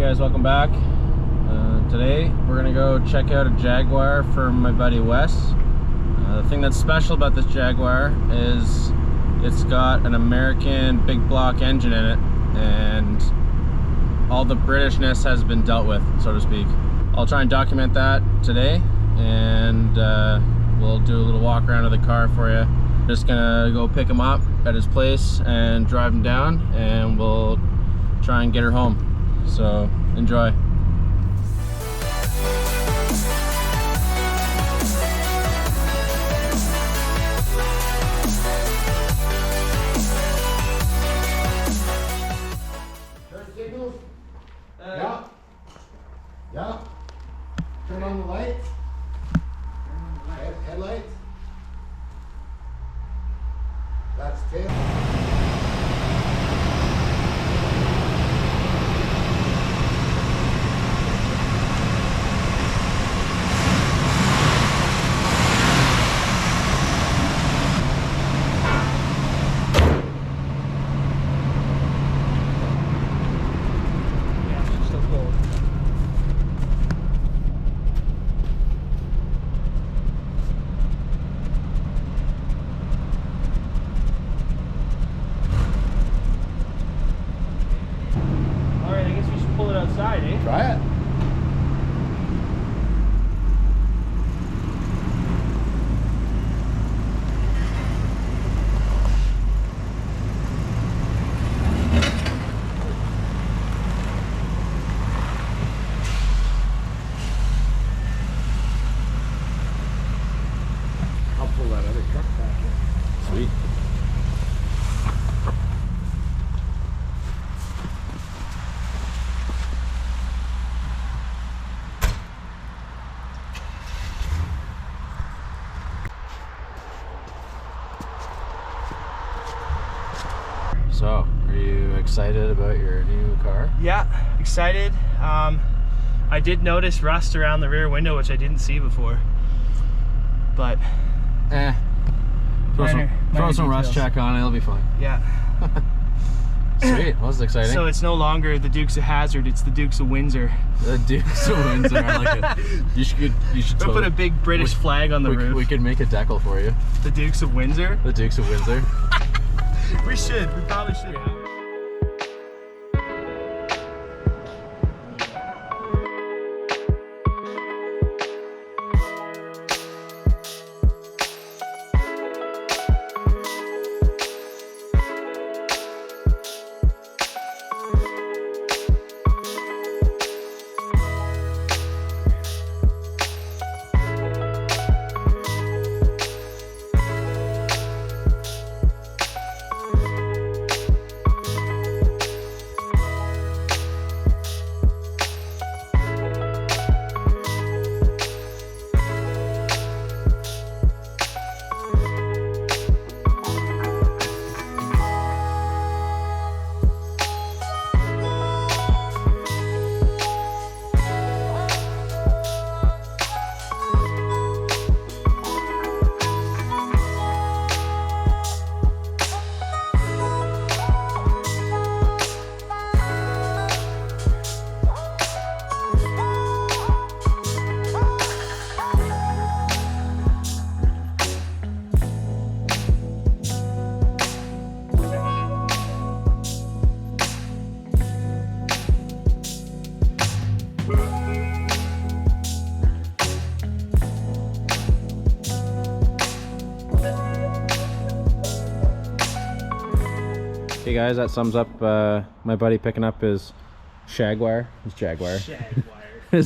guys, welcome back. Today we're gonna go check out a Jaguar for my buddy Wes. The thing that's special about this Jaguar is it's got an American big block engine in it, and all the Britishness has been dealt with, so to speak. I'll try and document that today, and we'll do a little walk around of the car for you. Just gonna go pick him up at his place and drive him down, and we'll try and get her home. So enjoy. Signals? Yeah. Yeah. Turn on the lights. Headlights. That's tail. Outside, eh? Try it. I'll pull that other truck back in. Sweet. So, are you excited about your new car? Yeah, excited. I did notice rust around the rear window, which I didn't see before. But Throw some rust check on it, it'll be fine. yeah. Sweet, well, that's exciting. So it's no longer the Dukes of Hazzard, it's the Dukes of Windsor. The Dukes of Windsor, I like it. You should We'll put a big British flag on the roof. We could make a decal for you. The Dukes of Windsor? The Dukes of Windsor. We should. We probably should. Okay guys, that sums up my buddy picking up his Jaguar. His Jaguar. Oh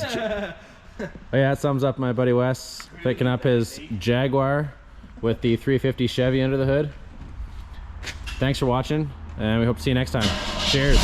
yeah, that sums up my buddy Wes picking up his Jaguar with the 350 Chevy under the hood. Thanks for watching, and we hope to see you next time. Cheers.